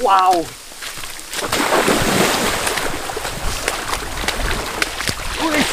Wow. Wih.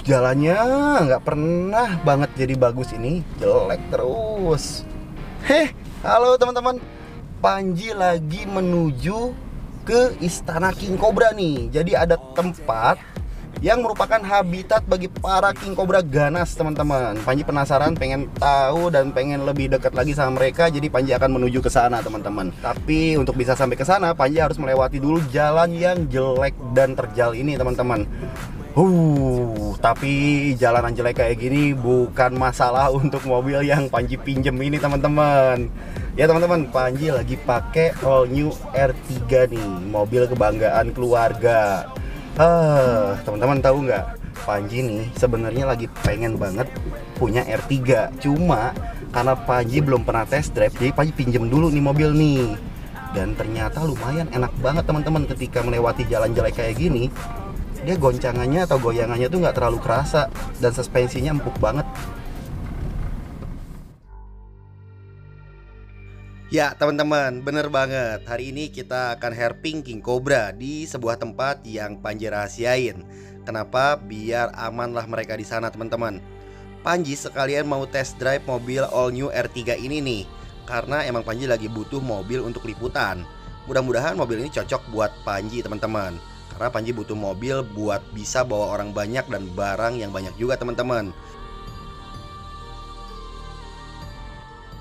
Jalannya nggak pernah banget jadi bagus, ini jelek terus. Halo teman-teman, Panji lagi menuju ke Istana King Cobra nih. Jadi ada tempat yang merupakan habitat bagi para King Cobra ganas, teman-teman. Panji penasaran, pengen tahu dan pengen lebih dekat lagi sama mereka. Jadi Panji akan menuju ke sana, teman-teman. Tapi untuk bisa sampai ke sana, Panji harus melewati dulu jalan yang jelek dan terjal ini, teman-teman. Tapi jalanan jelek kayak gini bukan masalah untuk mobil yang Panji pinjem ini, teman-teman. Ya teman-teman, Panji lagi pakai all new R3 nih, mobil kebanggaan keluarga. Teman-teman tahu nggak? Panji nih sebenarnya lagi pengen banget punya R3. Cuma karena Panji belum pernah test drive, jadi Panji pinjem dulu nih mobil nih. Dan ternyata lumayan enak banget, teman-teman, ketika melewati jalan jelek kayak gini. Dia goncangannya atau goyangannya tuh nggak terlalu kerasa dan suspensinya empuk banget. Ya teman-teman, bener banget. Hari ini kita akan herping King Cobra di sebuah tempat yang Panji rahasiain. Kenapa? Biar aman lah mereka di sana, teman-teman. Panji sekalian mau test drive mobil all new R3 ini nih, karena emang Panji lagi butuh mobil untuk liputan. Mudah-mudahan mobil ini cocok buat Panji, teman-teman. Karena Panji butuh mobil buat bisa bawa orang banyak dan barang yang banyak juga, teman-teman.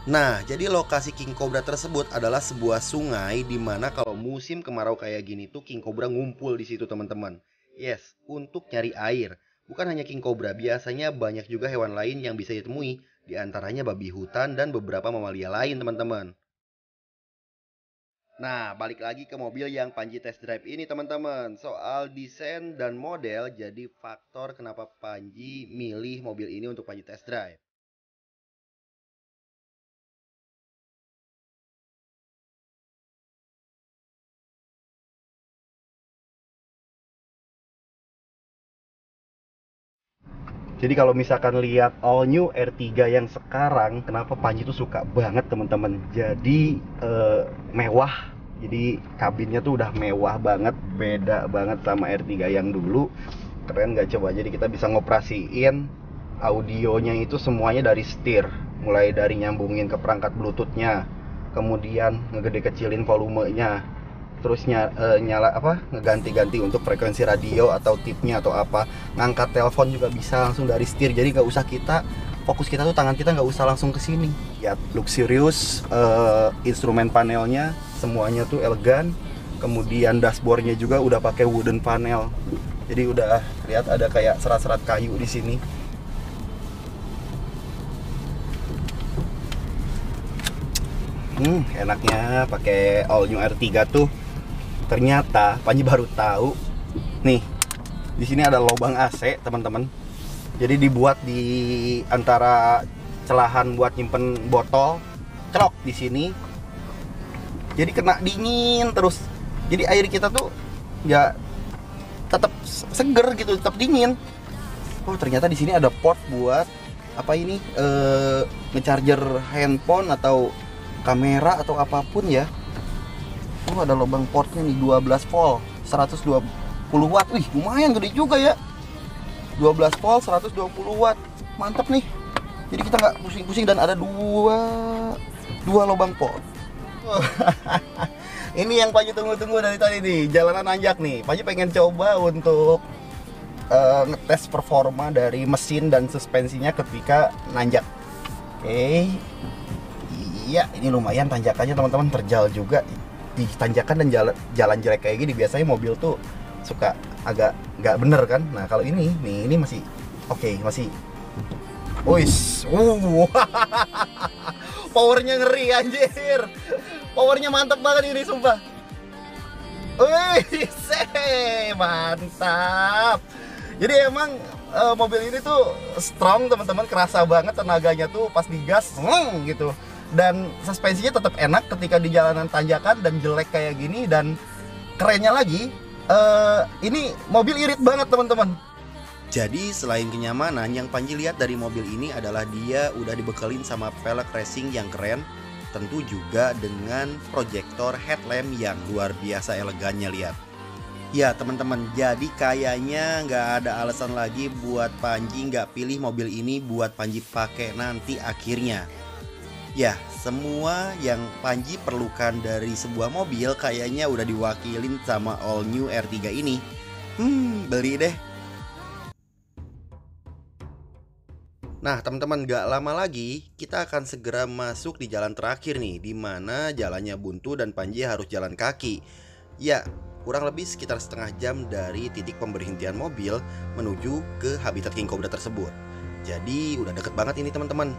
Nah, jadi lokasi King Cobra tersebut adalah sebuah sungai di mana kalau musim kemarau kayak gini tuh King Cobra ngumpul di situ, teman-teman. Yes, untuk nyari air. Bukan hanya King Cobra, biasanya banyak juga hewan lain yang bisa ditemui, di antaranya babi hutan dan beberapa mamalia lain, teman-teman. Nah, balik lagi ke mobil yang Panji test drive ini, teman-teman. Soal desain dan model jadi faktor kenapa Panji milih mobil ini untuk Panji test drive. Jadi kalau misalkan lihat all new R3 yang sekarang, kenapa Panji tuh suka banget, teman-teman. Jadi mewah. Jadi kabinnya tuh udah mewah banget, beda banget sama R3 yang dulu. Keren gak coba? Jadi kita bisa ngoperasiin audionya itu semuanya dari setir, mulai dari nyambungin ke perangkat Bluetoothnya, kemudian ngegede kecilin volumenya, terus nyala ngeganti-ganti untuk frekuensi radio atau tipnya atau apa, ngangkat telepon juga bisa langsung dari setir. Jadi nggak usah fokus kita tuh, tangan kita nggak usah langsung ke sini. Ya, luxurious. Instrumen panelnya semuanya tuh elegan, kemudian dashboardnya juga udah pakai wooden panel, jadi udah lihat ada kayak serat-serat kayu di sini. Enaknya pakai all new R3 tuh. Ternyata Panji baru tahu nih, di sini ada lubang AC, teman-teman. Jadi dibuat di antara celahan buat nyimpen botol, celok di sini. Jadi kena dingin terus. Jadi air kita tuh ya tetap seger gitu, tetap dingin. Oh, ternyata di sini ada port buat apa ini? Ngecharger handphone atau kamera atau apapun ya. Oh, ada lubang portnya nih, 12 volt 120 watt. Wih, lumayan gede juga ya. 12 volt 120 watt. Mantap nih. Jadi kita nggak pusing-pusing dan ada dua lubang port. Ini yang Panji tunggu-tunggu dari tadi nih, jalanan nanjak nih. Panji pengen coba untuk ngetes performa dari mesin dan suspensinya ketika nanjak. Oke. Iya, ini lumayan tanjakannya, teman-teman, terjal juga. Di tanjakan dan jalan jelek kayak gini biasanya mobil tuh suka agak nggak bener kan. Nah kalau ini masih oke, masih powernya ngeri, anjir. Powernya mantap banget ini, sumpah. Wih, mantap. Jadi emang mobil ini tuh strong teman-teman, kerasa banget tenaganya tuh pas digas, gitu. Dan suspensinya tetap enak ketika di jalanan tanjakan dan jelek kayak gini. Dan kerennya lagi, ini mobil irit banget teman-teman. Jadi selain kenyamanan, yang Panji lihat dari mobil ini adalah dia udah dibekelin sama velg racing yang keren. Tentu juga dengan proyektor headlamp yang luar biasa elegannya, lihat. Ya teman-teman, jadi kayaknya nggak ada alasan lagi buat Panji nggak pilih mobil ini buat Panji pakai nanti akhirnya. Ya, semua yang Panji perlukan dari sebuah mobil kayaknya udah diwakilin sama all new R3 ini. Beli deh. Nah teman-teman, gak lama lagi kita akan segera masuk di jalan terakhir nih, dimana jalannya buntu dan Panji harus jalan kaki. Ya, kurang lebih sekitar setengah jam dari titik pemberhentian mobil menuju ke habitat King Cobra tersebut. Jadi udah deket banget ini teman-teman.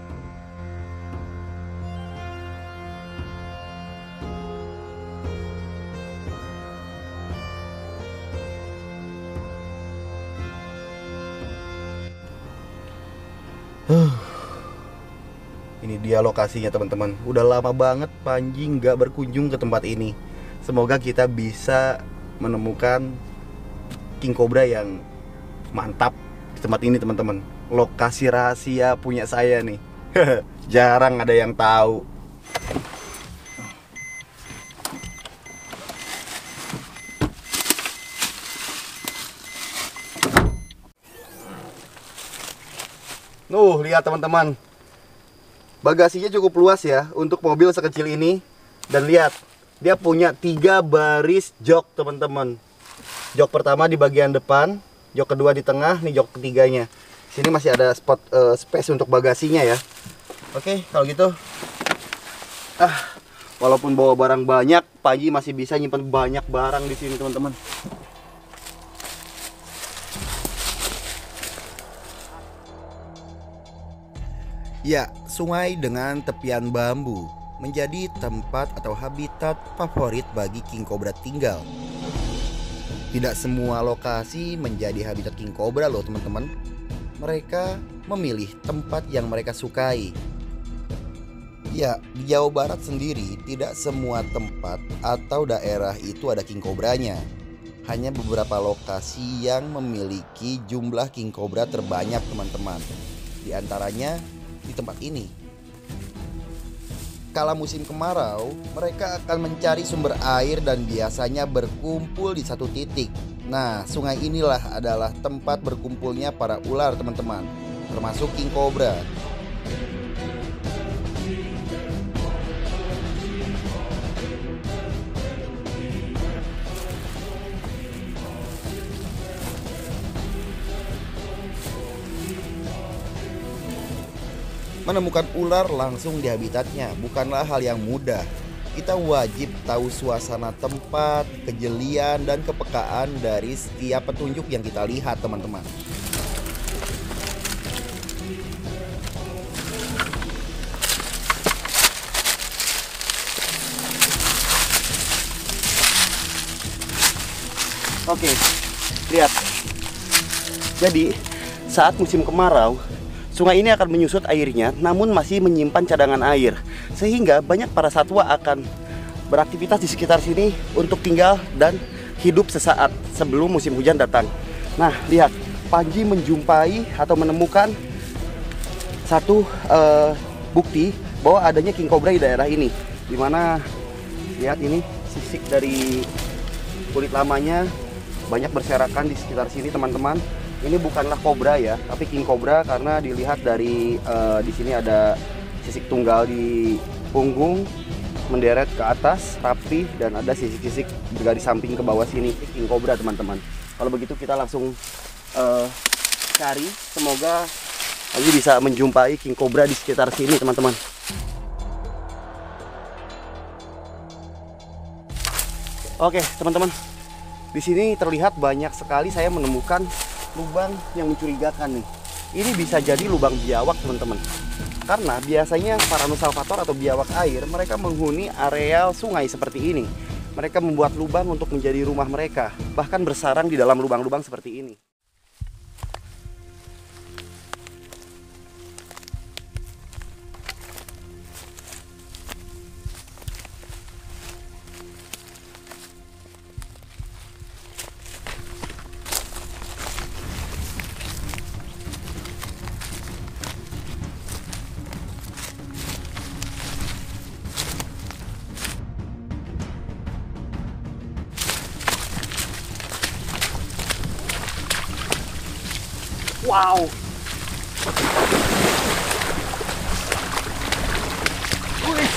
Ini dia lokasinya teman-teman. Udah lama banget Panji nggak berkunjung ke tempat ini. Semoga kita bisa menemukan King Cobra yang mantap di tempat ini teman-teman. Lokasi rahasia punya saya nih. Jarang ada yang tahu. Lihat teman-teman. Bagasinya cukup luas ya untuk mobil sekecil ini. Dan lihat, dia punya 3 baris jok teman-teman. Jok pertama di bagian depan, jok kedua di tengah, nih jok ketiganya. Sini masih ada spot space untuk bagasinya ya. Oke, kalau gitu walaupun bawa barang banyak, Panji masih bisa nyimpan banyak barang di sini teman-teman. Ya, sungai dengan tepian bambu menjadi tempat atau habitat favorit bagi King Cobra tinggal. Tidak semua lokasi menjadi habitat King Cobra loh teman-teman. Mereka memilih tempat yang mereka sukai. Ya, di Jawa Barat sendiri tidak semua tempat atau daerah itu ada King Cobranya. Hanya beberapa lokasi yang memiliki jumlah King Cobra terbanyak teman-teman. Di antaranya di tempat ini. Kala musim kemarau, mereka akan mencari sumber air dan biasanya berkumpul di satu titik. Nah, sungai inilah adalah tempat berkumpulnya para ular teman-teman, termasuk King Cobra. Menemukan ular langsung di habitatnya bukanlah hal yang mudah. Kita wajib tahu suasana tempat, kejelian, dan kepekaan dari setiap petunjuk yang kita lihat teman-teman. Oke, lihat. Jadi saat musim kemarau, sungai ini akan menyusut airnya, namun masih menyimpan cadangan air, sehingga banyak para satwa akan beraktivitas di sekitar sini untuk tinggal dan hidup sesaat sebelum musim hujan datang. Nah, lihat, Panji menjumpai atau menemukan satu bukti bahwa adanya King Cobra di daerah ini. Dimana, lihat ini sisik dari kulit lamanya banyak berserakan di sekitar sini teman-teman. Ini bukanlah kobra ya, tapi King Cobra karena dilihat dari di sini ada sisik tunggal di punggung menderet ke atas rapi dan ada sisik-sisik bergaris samping ke bawah sini. King Cobra teman-teman. Kalau begitu kita langsung cari, semoga Panji bisa menjumpai King Cobra di sekitar sini teman-teman. Oke teman-teman, di sini terlihat banyak sekali saya menemukan lubang yang mencurigakan nih. Ini bisa jadi lubang biawak teman-teman. Karena biasanya Paranusalvator atau biawak air, mereka menghuni areal sungai seperti ini. Mereka membuat lubang untuk menjadi rumah mereka, bahkan bersarang di dalam lubang-lubang seperti ini. Wow. Wih.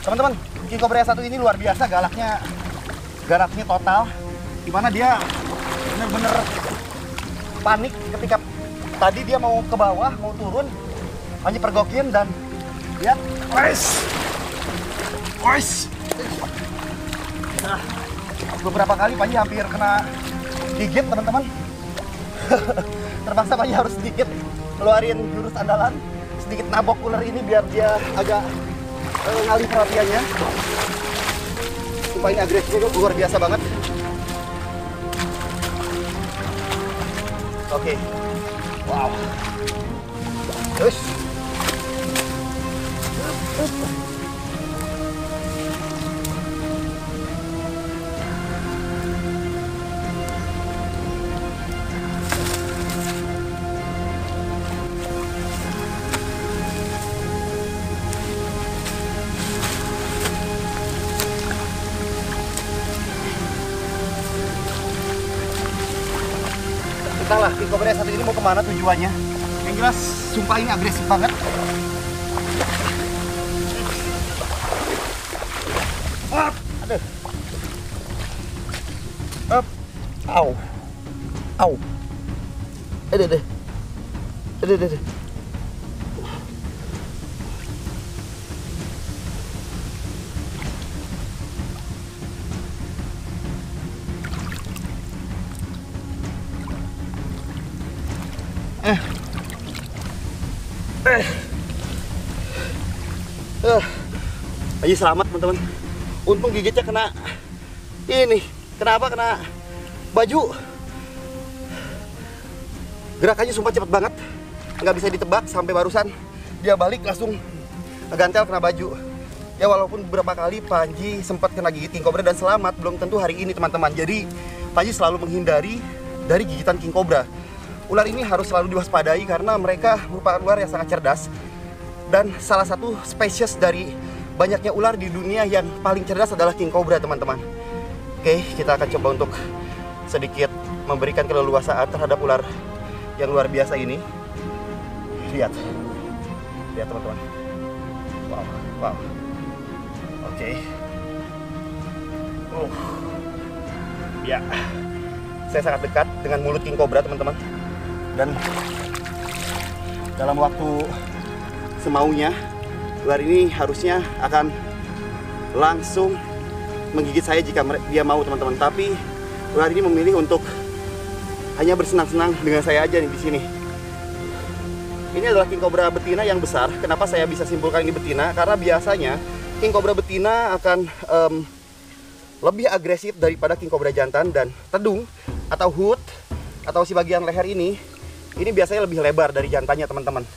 Teman-teman, King Cobra yang satu ini luar biasa galaknya total. Dimana dia bener-bener panik ketika tadi dia mau ke bawah, mau turun, Panji pergokin dan lihat, nah, beberapa kali Panji hampir kena gigit teman-teman. Terpaksa Panji harus sedikit keluarin jurus andalan, sedikit nabok ular ini biar dia agak ngalih perhatiannya. Sumpah ini agresifnya luar biasa banget. Oke. Wow. Terus. Entahlah King Cobra yang satu ini mau kemana tujuannya. Yang jelas sumpah ini agresif banget. Aduh. Up. Au. Au. Aduh. Ayo selamat teman-teman. Untung gigitnya kena ini. Kenapa? Kena baju. Gerakannya sumpah cepet banget. Nggak bisa ditebak sampai barusan dia balik langsung gantel kena baju. Ya walaupun beberapa kali Panji sempat kena gigit King Cobra dan selamat, belum tentu hari ini teman-teman. Jadi Panji selalu menghindari dari gigitan King Cobra. Ular ini harus selalu diwaspadai karena mereka merupakan ular yang sangat cerdas. Dan salah satu spesies dari banyaknya ular di dunia yang paling cerdas adalah King Cobra teman-teman. Oke, kita akan coba untuk sedikit memberikan keleluasaan terhadap ular yang luar biasa ini. Lihat teman-teman. Wow. Oke. Ya, saya sangat dekat dengan mulut King Cobra teman-teman. Dan dalam waktu semaunya, ular ini harusnya akan langsung menggigit saya jika dia mau teman-teman. Tapi ular ini memilih untuk hanya bersenang-senang dengan saya aja nih di sini. Ini adalah King Cobra betina yang besar. Kenapa saya bisa simpulkan ini betina? Karena biasanya King Cobra betina akan lebih agresif daripada King Cobra jantan, dan tedung atau hood atau si bagian leher ini biasanya lebih lebar dari jantannya teman-teman.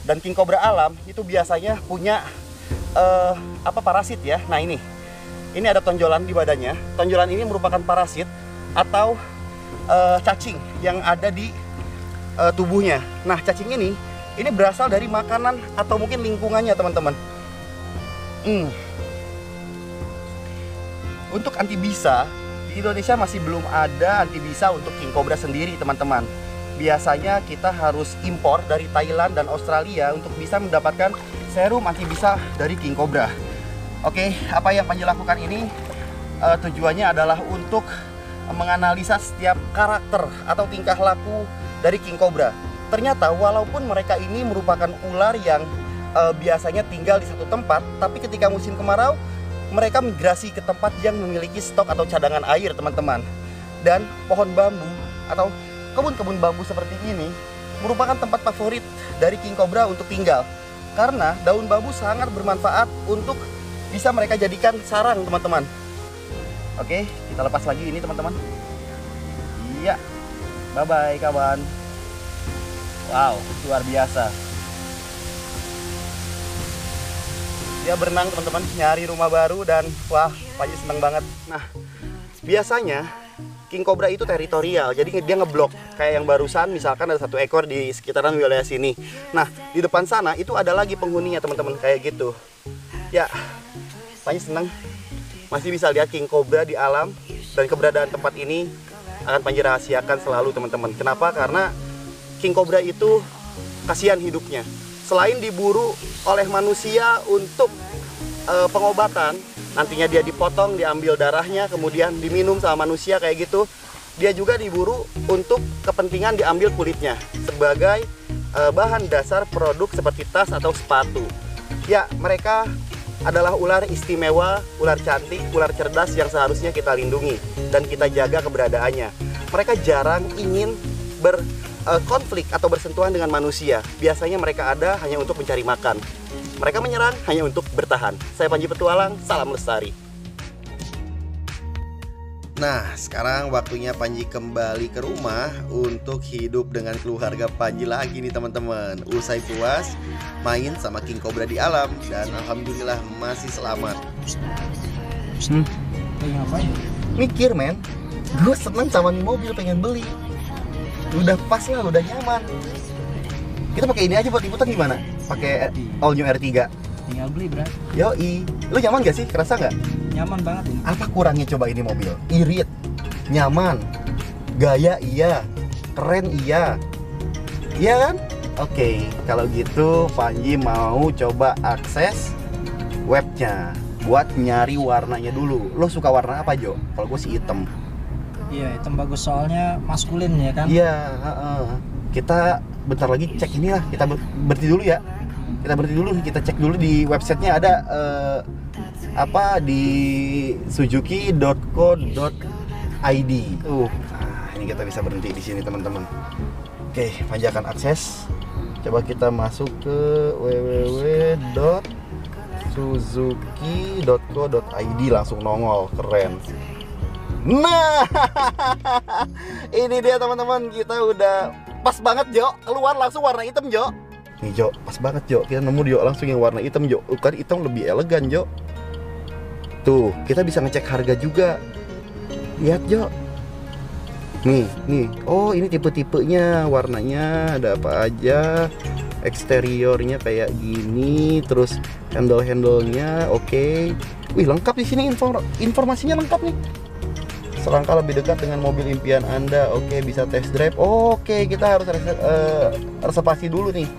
Dan King Cobra alam itu biasanya punya parasit ya. Nah ini ada tonjolan di badannya. Tonjolan ini merupakan parasit atau cacing yang ada di tubuhnya. Nah cacing ini berasal dari makanan atau mungkin lingkungannya teman-teman. Untuk antibisa di Indonesia masih belum ada antibisa untuk King Cobra sendiri teman-teman. Biasanya kita harus impor dari Thailand dan Australia untuk bisa mendapatkan serum antibisa dari King Cobra. Oke, apa yang Panji lakukan ini tujuannya adalah untuk menganalisa setiap karakter atau tingkah laku dari King Cobra. Ternyata walaupun mereka ini merupakan ular yang biasanya tinggal di satu tempat, tapi ketika musim kemarau mereka migrasi ke tempat yang memiliki stok atau cadangan air teman-teman. Dan pohon bambu atau kebun-kebun bambu seperti ini merupakan tempat favorit dari king cobra untuk tinggal. Karena daun bambu sangat bermanfaat untuk bisa mereka jadikan sarang, teman-teman. Oke, kita lepas lagi ini, teman-teman. Iya. Bye-bye, kawan. Wow, luar biasa. Dia berenang, teman-teman, nyari rumah baru dan wah, Panji seneng banget. Nah, biasanya king cobra itu teritorial, jadi dia ngeblok. Kayak yang barusan, misalkan ada 1 ekor di sekitaran wilayah sini. Nah, di depan sana itu ada lagi penghuninya, teman-teman, kayak gitu. Ya, Panji seneng masih bisa lihat king cobra di alam, dan keberadaan tempat ini akan Panji rahasiakan selalu, teman-teman. Kenapa? Karena king cobra itu kasihan hidupnya. Selain diburu oleh manusia untuk pengobatan, nantinya dia dipotong, diambil darahnya, kemudian diminum sama manusia kayak gitu. Dia juga diburu untuk kepentingan diambil kulitnya sebagai bahan dasar produk seperti tas atau sepatu. Ya, mereka adalah ular istimewa, ular cantik, ular cerdas yang seharusnya kita lindungi dan kita jaga keberadaannya. Mereka jarang ingin berkonflik atau bersentuhan dengan manusia. Biasanya mereka ada hanya untuk mencari makan. Mereka menyerang hanya untuk bertahan. Saya Panji Petualang, salam lestari. Nah, sekarang waktunya Panji kembali ke rumah untuk hidup dengan keluarga Panji lagi nih, teman-teman. Usai puas main sama king cobra di alam dan alhamdulillah masih selamat. Mikir, men. Gue seneng sama nih mobil, pengen beli. Udah pas lah, udah nyaman. Kita pakai ini aja buat liputan gimana? Pakai all new R3. Tinggal beli, bro. Yoi. Lu nyaman gak sih? Kerasa gak? Nyaman banget ini. Apa kurangnya coba ini mobil? Irit, nyaman, gaya iya, keren iya. Iya kan? Oke, kalau gitu Panji mau coba akses webnya buat nyari warnanya dulu. Lo suka warna apa, Jo? Kalau gue sih hitam. Iya, hitam bagus soalnya maskulin ya kan? Iya, kita bentar lagi cek inilah. Kita berhenti dulu ya. Kita berhenti dulu, kita cek dulu di websitenya ada apa di suzuki.co.id. Ini kita bisa berhenti di sini, teman-teman. Oke, Panji akan akses. Coba kita masuk ke www.suzuki.co.id, langsung nongol, keren. Nah, ini dia, teman-teman, kita udah pas banget, Jo. Keluar langsung warna hitam, Jo. Nih, Jo, pas banget, Jo. Kita nemu, Jo, langsung yang warna hitam, Jo. Kan hitam lebih elegan, Jo. Tuh, kita bisa ngecek harga juga. Lihat, Jo. Nih. Oh, ini tipe-tipenya, warnanya ada apa aja. Eksteriornya kayak gini, terus handle-handlenya oke. Wih, lengkap di sini, informasinya lengkap nih. Selangkah lebih dekat dengan mobil impian Anda. Oke, bisa test drive. Oke, kita harus reservasi dulu nih.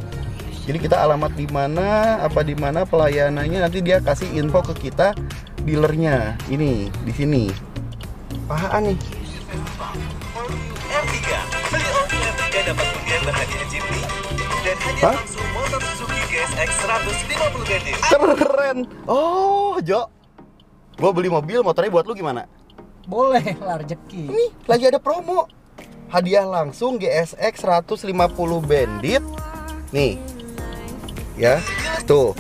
Jadi kita alamat di mana, apa di mana pelayanannya, nanti dia kasih info ke kita dealernya. Ini di sini. Apaan nih? R3. Beli all-new R3 dapat undian berhadiah Jeepney dan hadiah langsung motor Suzuki GSX 150 bandit. Keren. Oh, Jo. Gua beli mobil, motornya buat lu gimana? Boleh lah, rezeki. Ini lagi ada promo. Hadiah langsung GSX 150 bandit. Nih. Ya, tuh.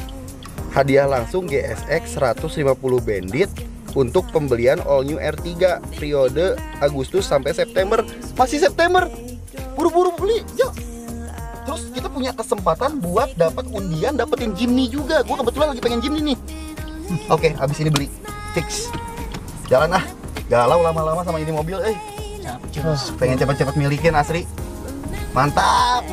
Hadiah langsung GSX 150 bandit untuk pembelian all new R3 periode Agustus sampai September. Masih September. Buru-buru beli, yuk. Terus kita punya kesempatan buat dapat undian, dapetin Jimny juga. Gua kebetulan lagi pengen Jimny nih. Oke, abis ini beli. Fix. Jalan ah. Galau lama-lama sama ini mobil, Terus pengen cepet-cepet milikin, asli. Mantap.